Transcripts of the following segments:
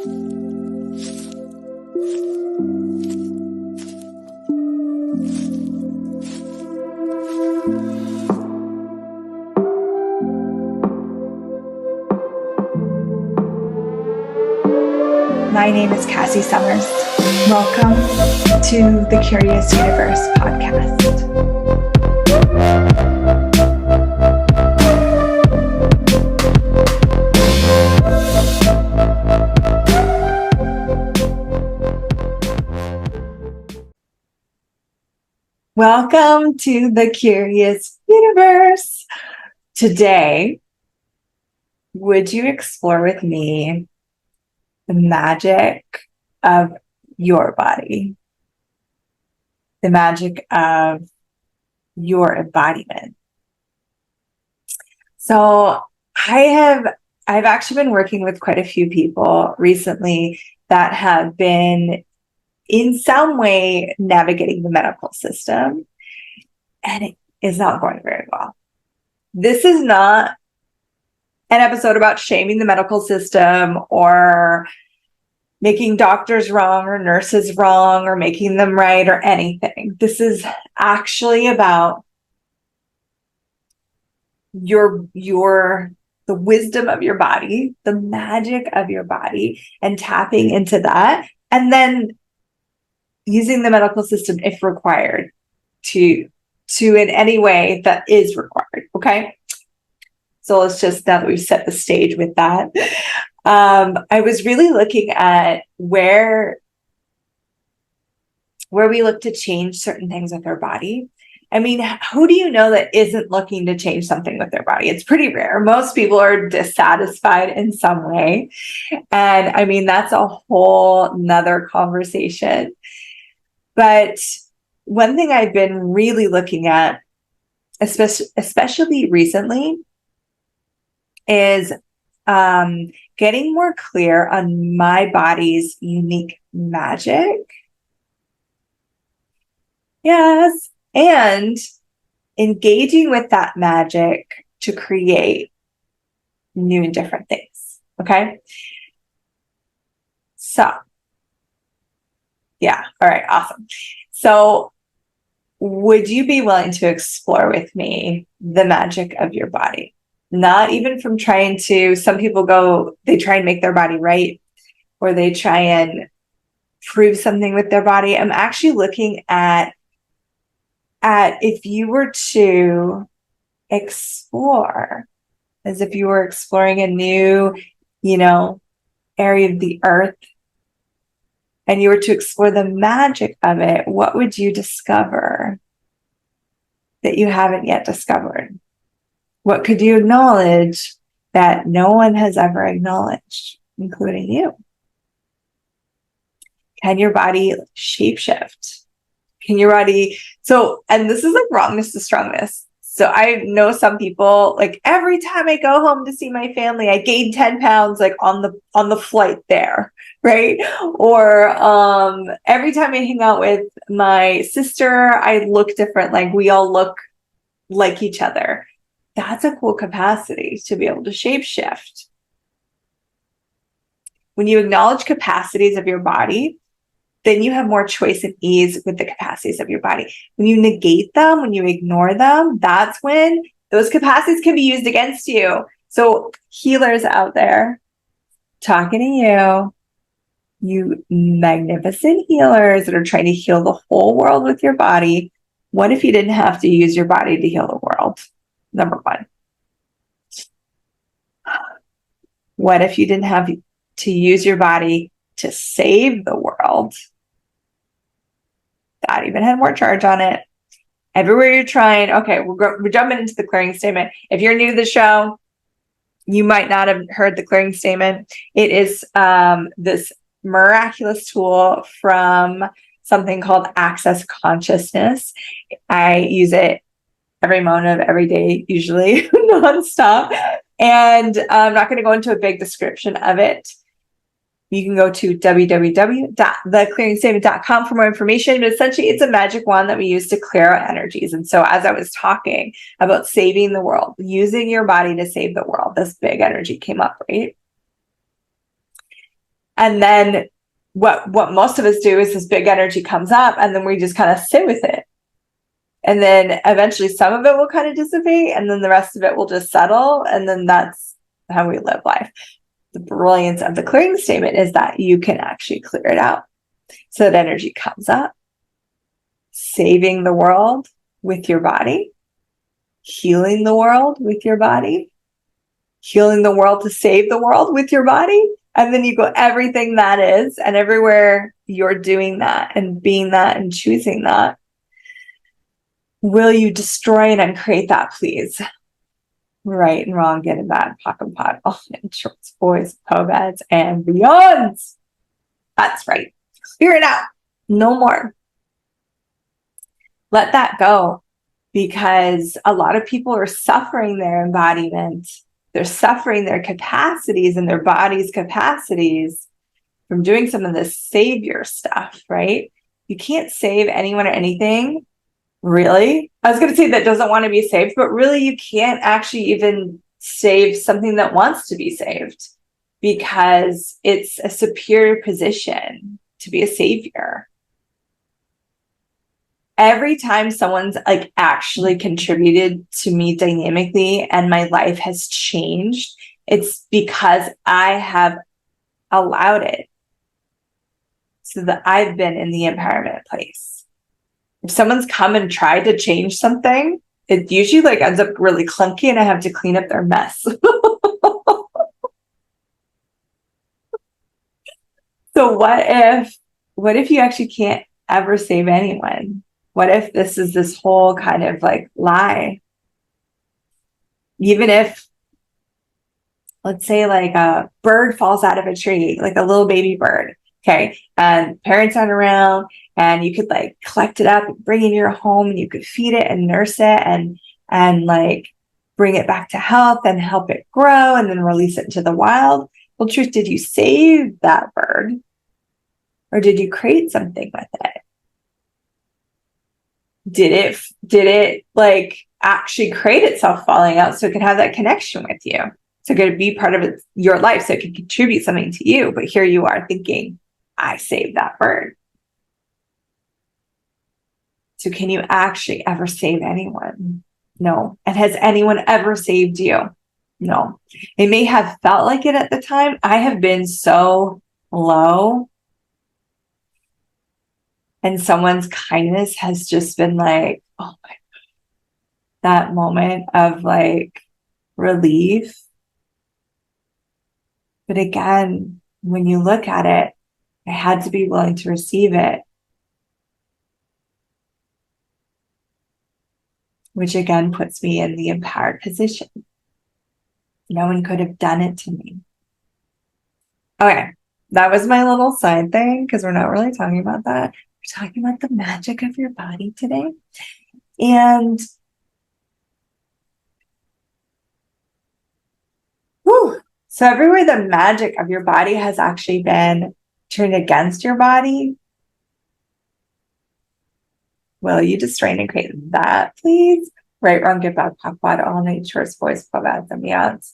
My name is Cassy Summers. Welcome to the Curious Universe podcast. Welcome to the Curious Universe. Today, would you explore with me the magic of your body, the magic of your embodiment? So I've actually been working with quite a few people recently that have been in some way navigating the medical system, and it is not going very well. This is not an episode about shaming the medical system or making doctors wrong or nurses wrong or making them right or anything. This is actually about the wisdom of your body, the magic of your body, and tapping into that, and then using the medical system if required to in any way that is required. Okay. So let's just, now that we've set the stage with that, I was really looking at where we look to change certain things with our body. I mean, who do you know that isn't looking to change something with their body? It's pretty rare. Most people are dissatisfied in some way. And I mean, that's a whole nother conversation. But one thing I've been really looking at, especially recently, is getting more clear on my body's unique magic. Yes. And engaging with that magic to create new and different things. Okay. So, yeah. All right. Awesome. So, would you be willing to explore with me the magic of your body? Not even from trying to, some people they try and make their body right, or they try and prove something with their body. I'm actually looking at if you were to explore, as if you were exploring a new, area of the earth, and you were to explore the magic of it, what would you discover that you haven't yet discovered? What could you acknowledge that no one has ever acknowledged, including you? Can your body shapeshift? Can your body, and this is like wrongness to strongness. So I know some people, like, every time I go home to see my family, I gain 10 pounds, like on the flight there, right? Or every time I hang out with my sister, I look different. Like, we all look like each other. That's a cool capacity to be able to shapeshift. When you acknowledge capacities of your body, then you have more choice and ease with the capacities of your body. When you negate them, when you ignore them, that's when those capacities can be used against you. So healers out there, talking to you magnificent healers that are trying to heal the whole world with your body. What if you didn't have to use your body to heal the world? Number one. What if you didn't have to use your body to save the world? That even had more charge on it. Everywhere you're trying. Okay, we're jumping into the clearing statement. If you're new to the show, you might not have heard the clearing statement. It is this miraculous tool from something called Access Consciousness. I use it every moment of every day, usually nonstop. And I'm not going to go into a big description of it. You can go to www.theclearingstatement.com for more information. But essentially, it's a magic wand that we use to clear our energies. And so as I was talking about saving the world, using your body to save the world, this big energy came up, right? And then what most of us do is this big energy comes up and then we just kind of sit with it. And then eventually some of it will kind of dissipate and then the rest of it will just settle. And then that's how we live life. The brilliance of the clearing statement is that you can actually clear it out. So that energy comes up, saving the world with your body, healing the world with your body, healing the world to save the world with your body. And then you go everything that is, and everywhere you're doing that and being that and choosing that. Will you destroy and uncreate that, please? Right and wrong, good and bad, POC and POD, all men, shorts, boys, co-eds, and beyonds. That's right. Clear it out. No more. Let that go, because a lot of people are suffering their embodiment. They're suffering their capacities and their body's capacities from doing some of this savior stuff, right? You can't save anyone or anything, really. I was going to say that doesn't want to be saved, but really you can't actually even save something that wants to be saved, because it's a superior position to be a savior. Every time someone's like actually contributed to me dynamically and my life has changed, it's because I have allowed it, so that I've been in the empowerment place. If someone's come and tried to change something, it usually like ends up really clunky and I have to clean up their mess. So what if you actually can't ever save anyone? What if this is this whole kind of like lie? Even if, let's say like a bird falls out of a tree, like a little baby bird, okay, and parents aren't around, and you could like collect it up and bring it in your home and you could feed it and nurse it and like bring it back to health and help it grow and then release it into the wild. Well, truth, did you save that bird or did you create something with it? Did it like actually create itself falling out so it could have that connection with you? So it could be part of your life so it could contribute something to you. But here you are thinking, I saved that bird. So can you actually ever save anyone? No. And has anyone ever saved you? No. It may have felt like it at the time. I have been so low, and someone's kindness has just been like, oh my God, that moment of like relief. But again, when you look at it, I had to be willing to receive it. Which again puts me in the empowered position. No one could have done it to me. Okay, that was my little side thing, because we're not really talking about that. We're talking about the magic of your body today. And so everywhere the magic of your body has actually been turned against your body, will you destroy and create that, please? Right, wrong, good, bad, POC, POD, all nature's voice, co-eds, and beyonds.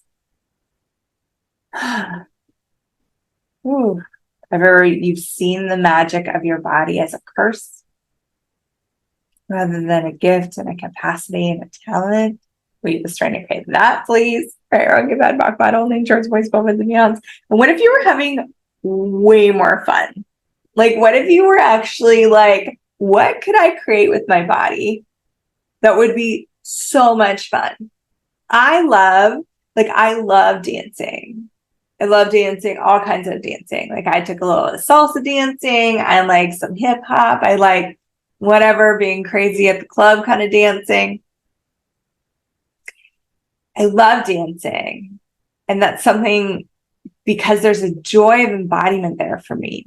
Ever you've seen the magic of your body as a curse rather than a gift and a capacity and a talent? Will you destroy and create that, please? Right, wrong, good, bad, POC, POD, all nature's voice, co-eds, and beyonds. And what if you were having way more fun? Like, what if you were actually like, what could I create with my body that would be so much fun? I love dancing. I love dancing, all kinds of dancing. Like I took a little salsa dancing. I like some hip hop. I like whatever, being crazy at the club kind of dancing. I love dancing. And that's something, because there's a joy of embodiment there for me.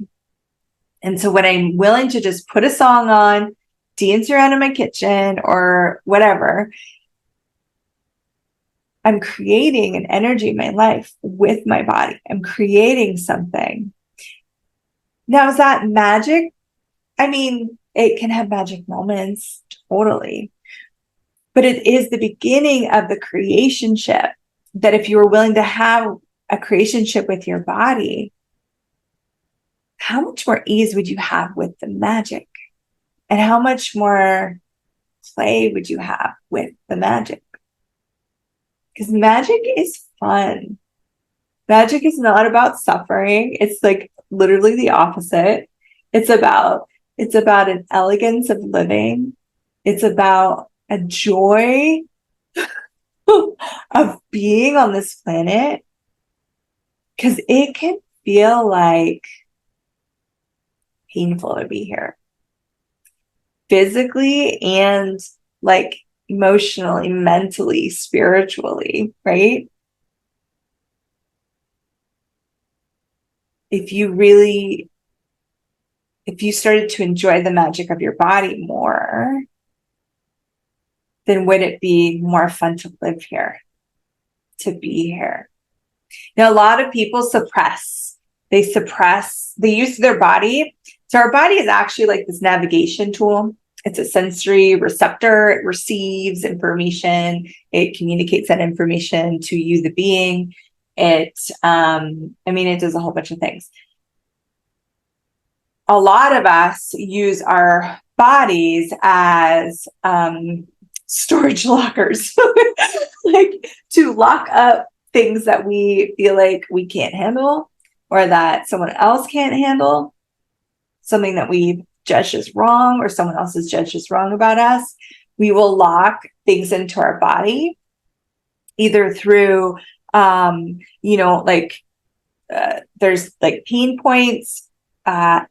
And so when I'm willing to just put a song on, dance around in my kitchen or whatever, I'm creating an energy in my life with my body. I'm creating something. Now, is that magic? I mean, it can have magic moments, totally. But it is the beginning of the creationship, that if you were willing to have a creationship with your body, how much more ease would you have with the magic? And how much more play would you have with the magic? Because magic is fun. Magic is not about suffering. It's like literally the opposite. It's about an elegance of living. It's about a joy of being on this planet. Because it can feel like painful to be here. Physically and like emotionally, mentally, spiritually, right? If you started to enjoy the magic of your body more, then would it be more fun to live here, to be here? Now, a lot of people they use their body. So our body is actually like this navigation tool. It's a sensory receptor. It receives information. It communicates that information to you, the being. It does a whole bunch of things. A lot of us use our bodies as storage lockers, like to lock up things that we feel like we can't handle or that someone else can't handle, something that we judged as wrong or someone else has judged as wrong about us. We will lock things into our body either through, there's like pain points, fat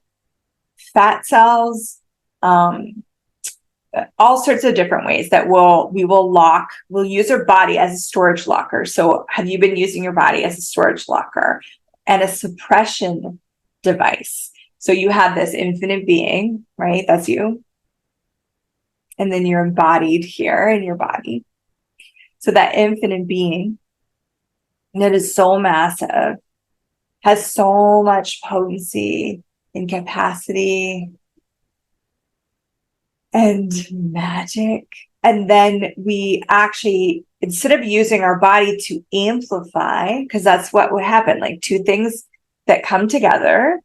cells, all sorts of different ways that we'll use our body as a storage locker. So have you been using your body as a storage locker and a suppression device? So you have this infinite being, right? That's you. And then you're embodied here in your body. So that infinite being that is so massive, has so much potency and capacity and magic. And then we actually, instead of using our body to amplify, because that's what would happen, like two things that come together,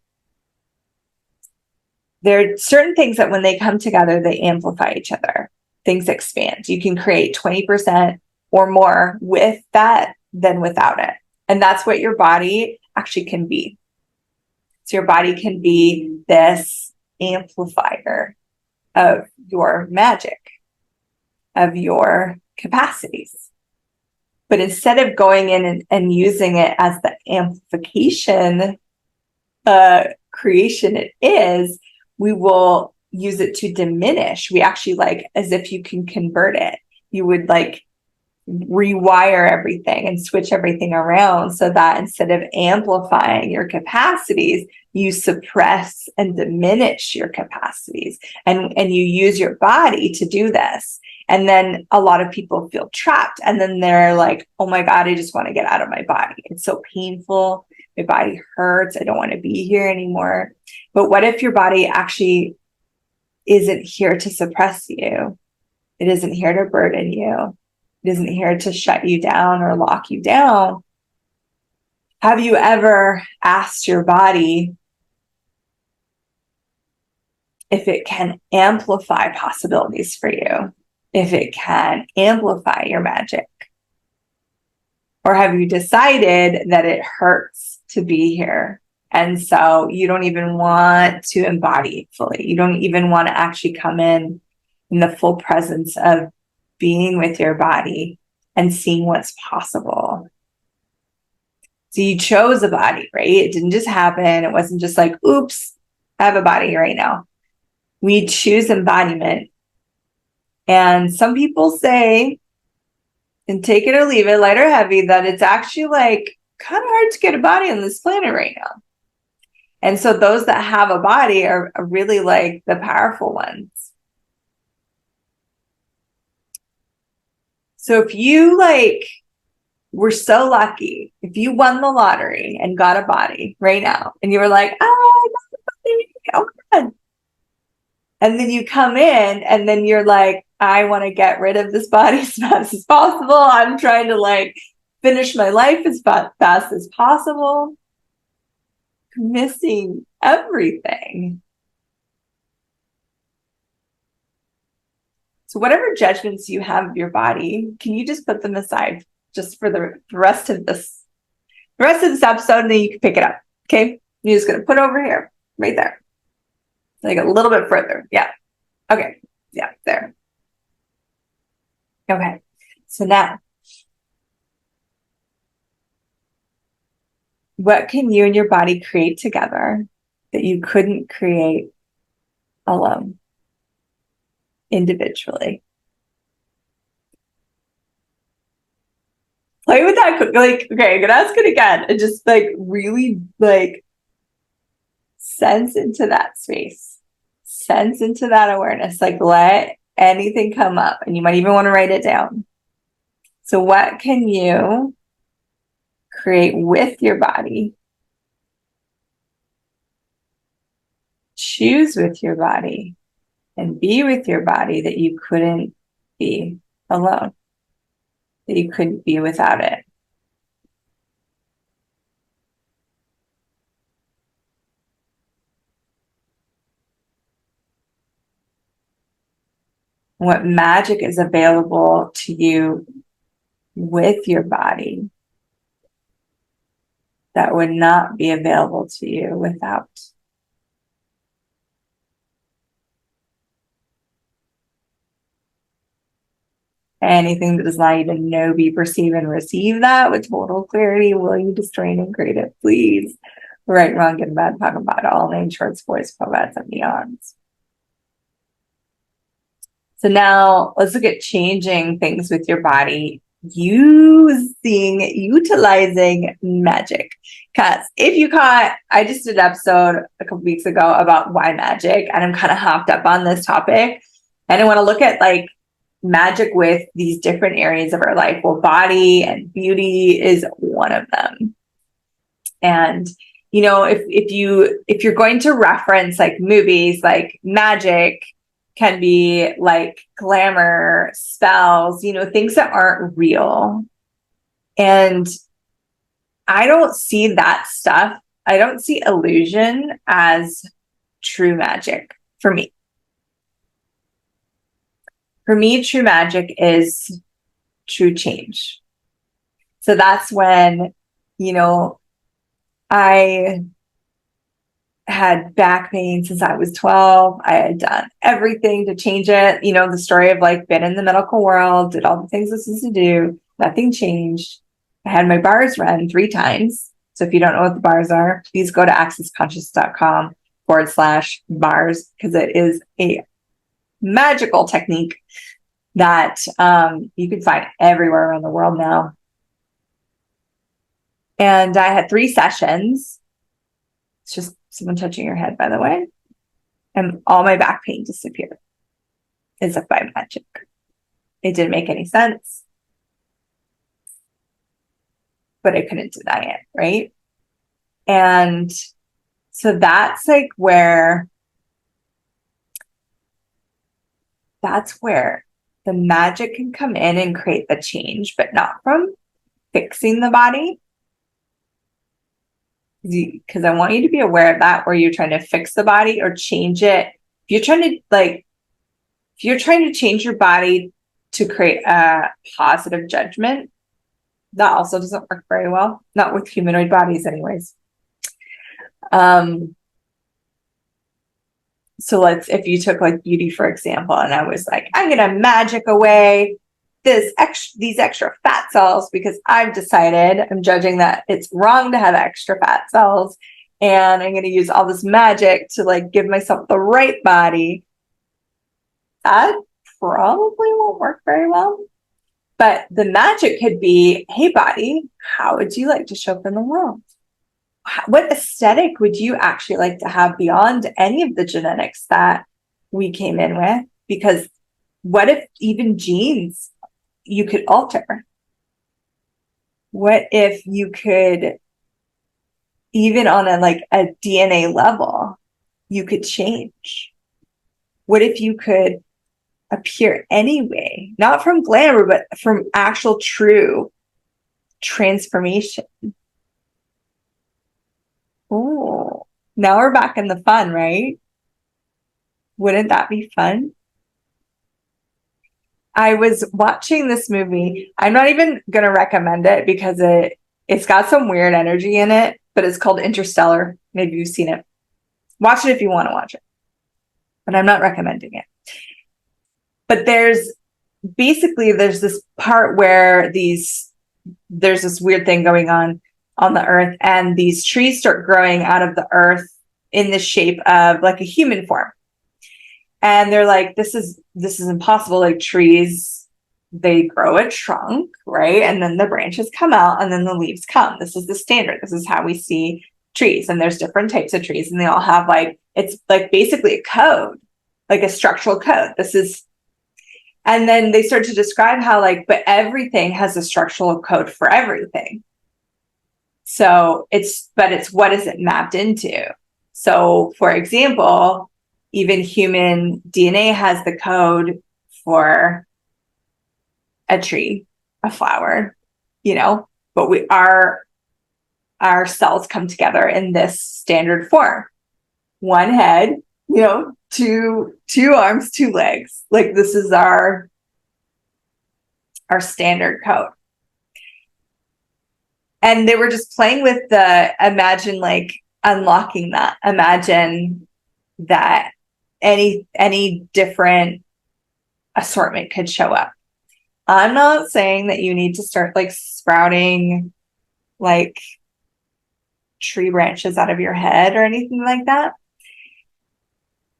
there are certain things that when they come together, they amplify each other. Things expand. You can create 20% or more with that than without it. And that's what your body actually can be. So your body can be this amplifier of your magic, of your capacities. But instead of going in and using it as the amplification creation it is, we will use it to diminish. We actually, like, as if you can convert it, you would like rewire everything and switch everything around so that instead of amplifying your capacities, you suppress and diminish your capacities, and you use your body to do this. And then a lot of people feel trapped, and then they're like, oh my God, I just want to get out of my body. It's so painful. My body hurts. I don't want to be here anymore. But what if your body actually isn't here to suppress you? It isn't here to burden you. It isn't here to shut you down or lock you down. Have you ever asked your body if it can amplify possibilities for you? If it can amplify your magic? Or have you decided that it hurts to be here? And so you don't even want to embody fully. You don't even want to actually come in the full presence of being with your body and seeing what's possible. So you chose a body, right? It didn't just happen. It wasn't just like, oops, I have a body right now. We choose embodiment. And some people say, and take it or leave it, light or heavy, that it's actually like kind of hard to get a body on this planet right now. And so those that have a body are really like the powerful ones. So if you were so lucky, if you won the lottery and got a body right now, and you were like, oh, I got the body, oh God. And then you come in and then you're like, I want to get rid of this body as fast as possible. I'm trying to finish my life as fast as possible. missing everything. So whatever judgments you have of your body, can you just put them aside just for the rest of this episode, and then you can pick it up. Okay. You're just going to put it over here, right there. Like a little bit further. Yeah. Okay. Yeah. There. Okay. So now, what can you and your body create together that you couldn't create alone, individually? Play with that. Like, okay, I'm gonna ask it again, and just like really like sense into that space, sense into that awareness. Like, let anything come up, and you might even want to write it down. So, what can you create with your body? Choose with your body and be with your body that you couldn't be alone, that you couldn't be without it. What magic is available to you with your body that would not be available to you without? Anything that does not even know, be, perceive, and receive that with total clarity, will you distrain and create it, please? Right, wrong, good, bad, talking about all names, shorts, boys, poets, and beyonds. So now let's look at changing things with your body utilizing magic. Because if you caught, I just did an episode a couple weeks ago about why magic, and I'm kind of hopped up on this topic. And I want to look at like magic with these different areas of our life. Well, body and beauty is one of them. And you know, if you're going to reference like movies, like magic can be like glamour, spells, you know, things that aren't real. And I don't see that stuff. I don't see illusion as true magic for me. For me, true magic is true change. So that's when, you know, I had back pain since I was 12. I had done everything to change it. You know, the story of like been in the medical world, did all the things this is to do. Nothing changed. I had my bars run 3 times. So if you don't know what the bars are, please go to accessconscious.com/bars, because it is a magical technique that you can find everywhere around the world now. And I had 3 sessions. It's just someone touching your head, by the way. And all my back pain disappeared as if by magic. It didn't make any sense, but I couldn't deny it, right? And so that's like where the magic can come in and create the change, but not from fixing the body. Because I want you to be aware of that, where you're trying to fix the body or change it. If you're trying to change your body to create a positive judgment, that also doesn't work very well. Not with humanoid bodies anyways. So if you took like beauty, for example, and I was like, I'm going to magic away these extra fat cells because I've decided, I'm judging that it's wrong to have extra fat cells, and I'm going to use all this magic to like give myself the right body. That probably won't work very well. But the magic could be, hey body, how would you like to show up in the world? What aesthetic would you actually like to have beyond any of the genetics that we came in with? Because what if even genes you could alter? What if you could, even on a DNA level, you could change? What if you could appear anyway, not from glamour, but from actual true transformation? Oh, Now we're back in the fun, right? Wouldn't that be fun? I was watching this movie. I'm not even going to recommend it because it's got some weird energy in it, but it's called Interstellar. Maybe you've seen it. Watch it if you want to watch it, but I'm not recommending it. But there's this part where there's this weird thing going on the earth, and these trees start growing out of the earth in the shape of like a human form. And they're like, this is impossible. Like, trees, they grow a trunk, right? And then the branches come out and then the leaves come. This is the standard. This is how we see trees. And there's different types of trees, and they all have it's like basically a code, like a structural code. And then they start to describe how but everything has a structural code for everything. So it's what is it mapped into? So for example, even human DNA has the code for a tree, a flower, but our cells come together in this standard form. One head, two arms, two legs. Like, this is our standard code. And they were just playing with imagine unlocking that. Imagine that any different assortment could show up. I'm not saying that you need to start sprouting tree branches out of your head or anything like that.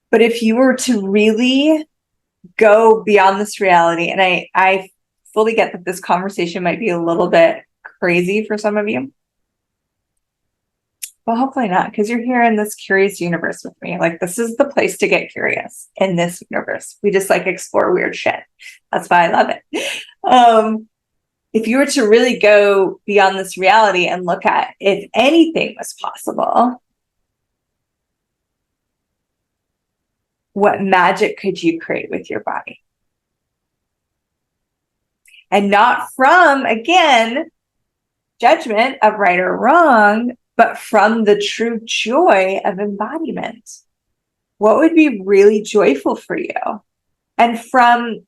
But if you were to really go beyond this reality, and I fully get that this conversation might be a little bit crazy for some of you, well, hopefully not, because you're here in this curious universe with me. This is the place to get curious in this universe. We just explore weird shit. That's why I love it. If you were to really go beyond this reality and look at if anything was possible, what magic could you create with your body? And not from, again, judgment of right or wrong, but from the true joy of embodiment. What would be really joyful for you? And from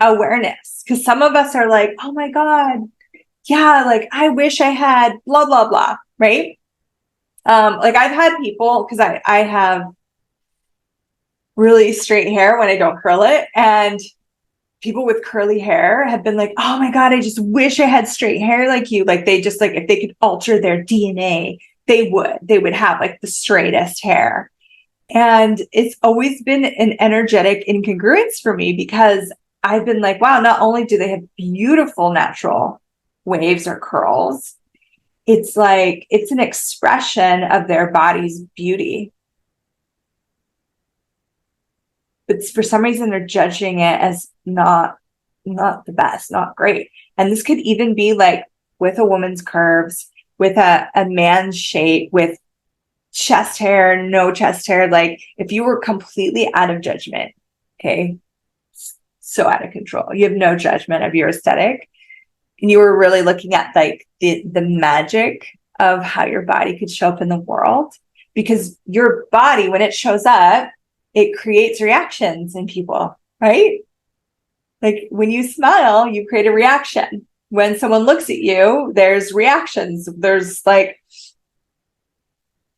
awareness, because some of us are oh my God, yeah, I wish I had blah, blah, blah, right? I've had people, because I have really straight hair when I don't curl it, and people with curly hair have been oh my God, I just wish I had straight hair like you. They just if they could alter their DNA, they would have the straightest hair. And it's always been an energetic incongruence for me, because I've been wow, not only do they have beautiful natural waves or curls, it's it's an expression of their body's beauty. But for some reason, they're judging it as not the best, not great. And this could even be with a woman's curves, with a man's shape, with chest hair, no chest hair. If you were completely out of judgment, okay, so out of control, you have no judgment of your aesthetic, and you were really looking at the magic of how your body could show up in the world, because your body, when it shows up, it creates reactions in people, right? When you smile, you create a reaction. When someone looks at you, there's reactions. There's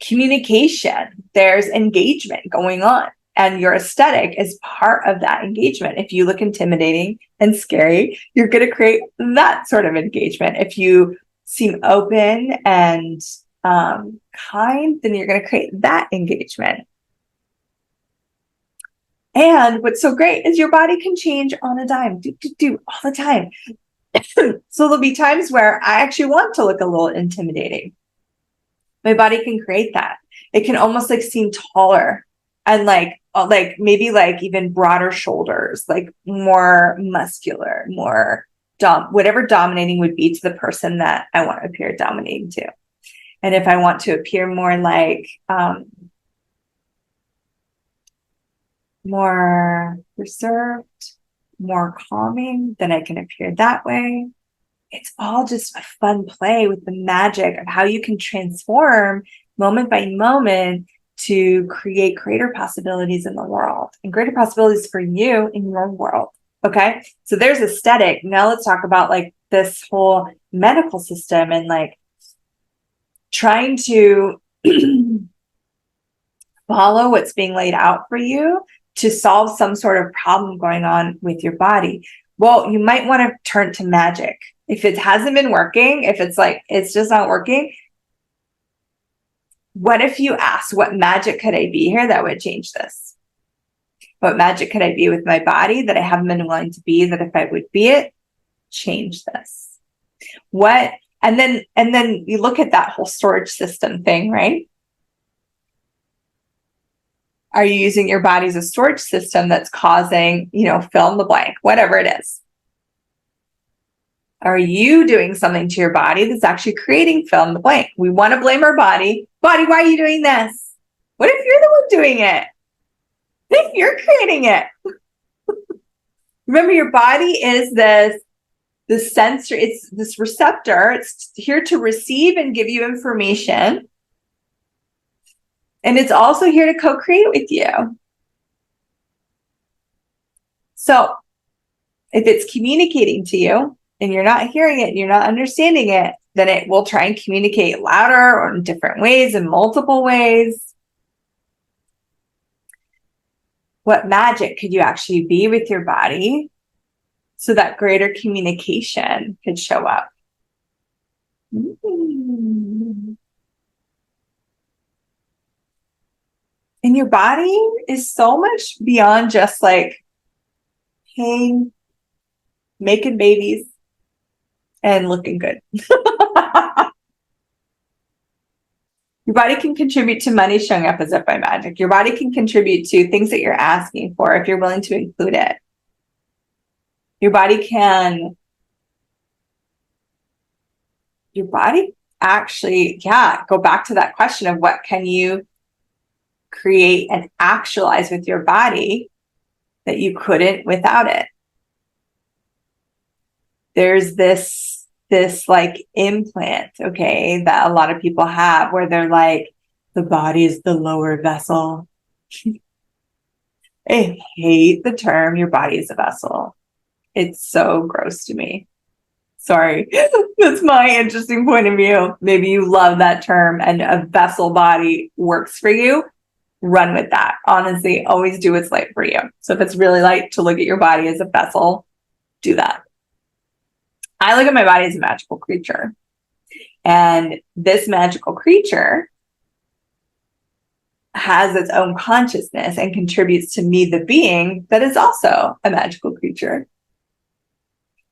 communication. There's engagement going on. And your aesthetic is part of that engagement. If you look intimidating and scary, you're going to create that sort of engagement. If you seem open and kind, then you're going to create that engagement. And what's so great is your body can change on a dime, all the time. So there'll be times where I actually want to look a little intimidating. My body can create that. It can almost seem taller, and maybe even broader shoulders, more muscular, more whatever dominating would be to the person that I want to appear dominating to. And if I want to appear more more reserved, more calming, then I can appear that way. It's all just a fun play with the magic of how you can transform moment by moment to create greater possibilities in the world and greater possibilities for you in your world. Okay. So there's aesthetic. Now let's talk about like this whole medical system and like trying to follow what's being laid out for you to solve some sort of problem going on with your body. Well, you might want to turn to magic. If it hasn't been working, if it's like, it's just not working, what if you ask, what magic could I be here that would change this? What magic could I be with my body that I haven't been willing to be, that if I would be it, change this? What? And then you look at that whole storage system thing, right? Are you using your body as a storage system that's causing, fill in the blank, whatever it is? Are you doing something to your body that's actually creating fill in the blank? We want to blame our body. Body, why are you doing this? What if you're the one doing it? What if you're creating it? Remember, your body is the sensor, it's this receptor. It's here to receive and give you information. And it's also here to co-create with you. So if it's communicating to you and you're not hearing it, and you're not understanding it, then it will try and communicate louder or in different ways, in multiple ways. What magic could you actually be with your body so that greater communication could show up? And your body is so much beyond just like pain, making babies, and looking good. Your body can contribute to money showing up as if by magic. Your body can contribute to things that you're asking for if you're willing to include it. Your body actually, go back to that question of what can you create and actualize with your body that you couldn't without it. There's this like implant, okay, that a lot of people have where they're like, the body is the lower vessel. I hate the term, your body is a vessel. It's so gross to me. Sorry. That's my interesting point of view. Maybe you love that term and a vessel body works for you. Run with that. Honestly, always do what's light for you. So if it's really light to look at your body as a vessel, do that. I look at my body as a magical creature. And this magical creature has its own consciousness and contributes to me, the being that is also a magical creature.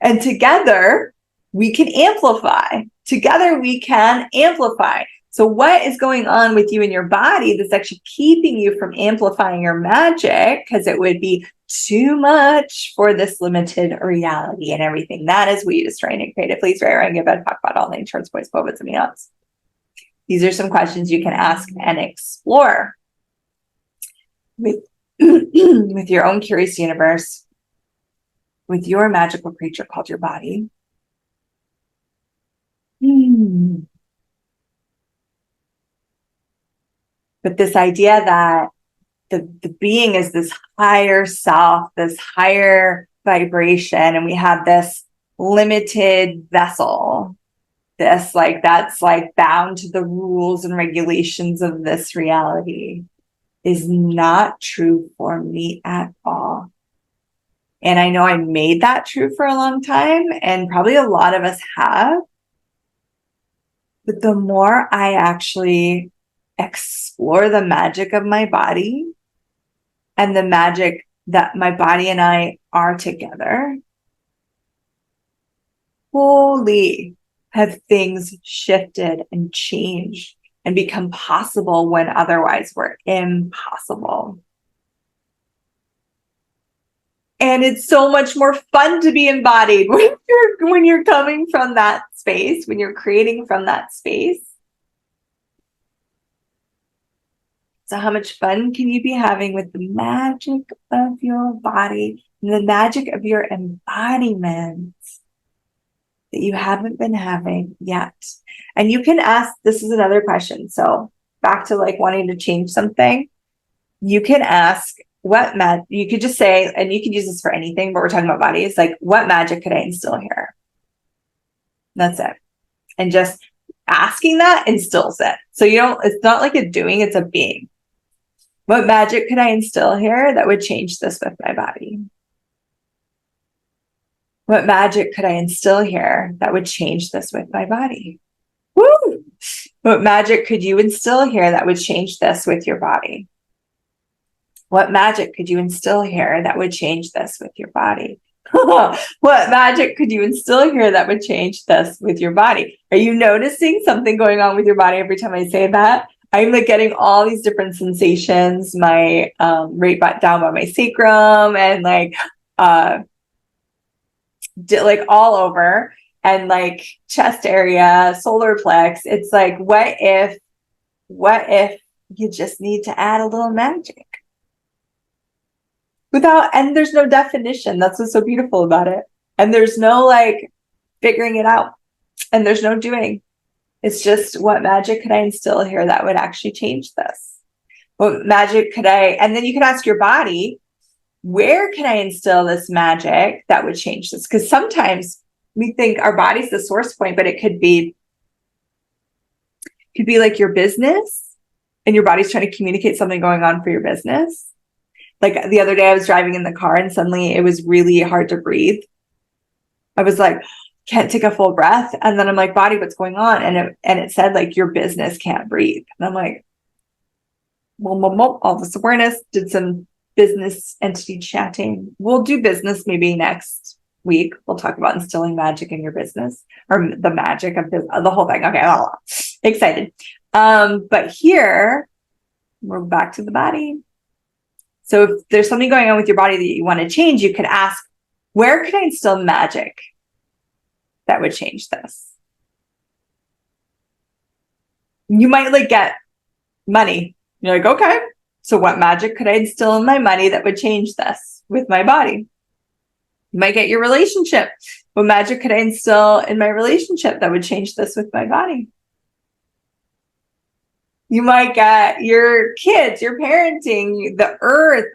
And together we can amplify. Together we can amplify. So what is going on with you in your body that's actually keeping you from amplifying your magic? Because it would be too much for this limited reality and everything. That is what you just trying to create. Please write and give a talk about all the insurance boys, poets, and meows. These are some questions you can ask and explore with your own curious universe, with your magical creature called your body. But this idea that the being is this higher self, this higher vibration, and we have this limited vessel, that's bound to the rules and regulations of this reality, is not true for me at all. And I know I made that true for a long time, and probably a lot of us have. But the more I actually explore the magic of my body and the magic that my body and I are together, holy, have things shifted and changed and become possible when otherwise were impossible. And it's so much more fun to be embodied when you're coming from that space, when you're creating from that space. So how much fun can you be having with the magic of your body and the magic of your embodiment that you haven't been having yet? And you can ask, this is another question. So back to like wanting to change something, you can ask you could just say, and you can use this for anything, but we're talking about bodies, like, what magic could I instill here? That's it. And just asking that instills it. So it's not like a doing, it's a being. What magic could I instill here that would change this with my body? What magic could I instill here that would change this with my body? Woo! What magic could you instill here that would change this with your body? What magic could you instill here that would change this with your body? What magic could you instill here that would change this with your body? Are you noticing something going on with your body every time I say that? I'm like getting all these different sensations, my right down by my sacrum and like all over, and like chest area, solar plex. It's like, what if you just need to add a little magic? And there's no definition. That's what's so beautiful about it. And there's no like figuring it out. And there's no doing. It's just, what magic could I instill here that would actually change this? What magic could and then you can ask your body, where can I instill this magic that would change this? Because sometimes we think our body's the source point, but it could be like your business, and your body's trying to communicate something going on for your business. Like the other day I was driving in the car and suddenly it was really hard to breathe. I was like, can't take a full breath. And then I'm like, body, what's going on? And it said like, your business can't breathe. And I'm like, all this awareness, did some business entity chatting. We'll do business maybe next week. We'll talk about instilling magic in your business, or the magic of the whole thing. Okay. Excited. But here we're back to the body. So if there's something going on with your body that you want to change, you could ask, where could I instill magic that would change this? You might like get money. You're like, okay, so what magic could I instill in my money that would change this with my body? You might get your relationship. What magic could I instill in my relationship that would change this with my body? You might get your kids, your parenting, the earth,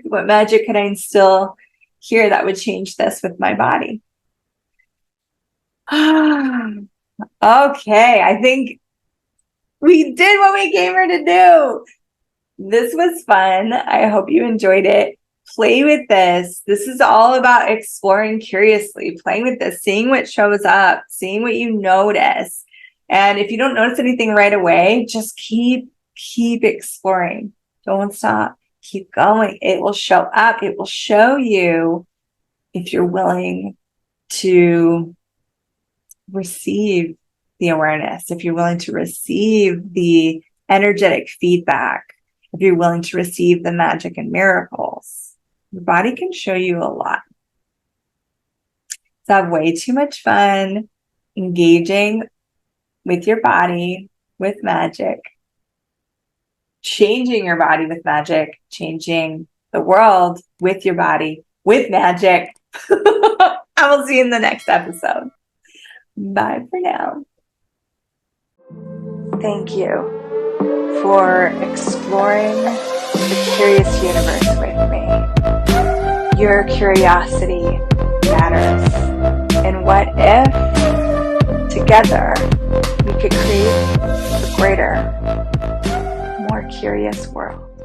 what magic could I instill here that would change this with my body? Okay, I think we did what we came here to do. This was fun. I hope you enjoyed it. Play with this. This is all about exploring curiously, playing with this, seeing what shows up, seeing what you notice. And if you don't notice anything right away, just keep exploring. Don't stop. Keep going. It will show up. It will show you if you're willing to receive the awareness, if you're willing to receive the energetic feedback, if you're willing to receive the magic and miracles. Your body can show you a lot. So have way too much fun engaging with your body, with magic, changing your body with magic, changing the world with your body, with magic. I will see you in the next episode. Bye for now. Thank you for exploring the curious universe with me. Your curiosity matters. And what if together we could create a greater, more curious world?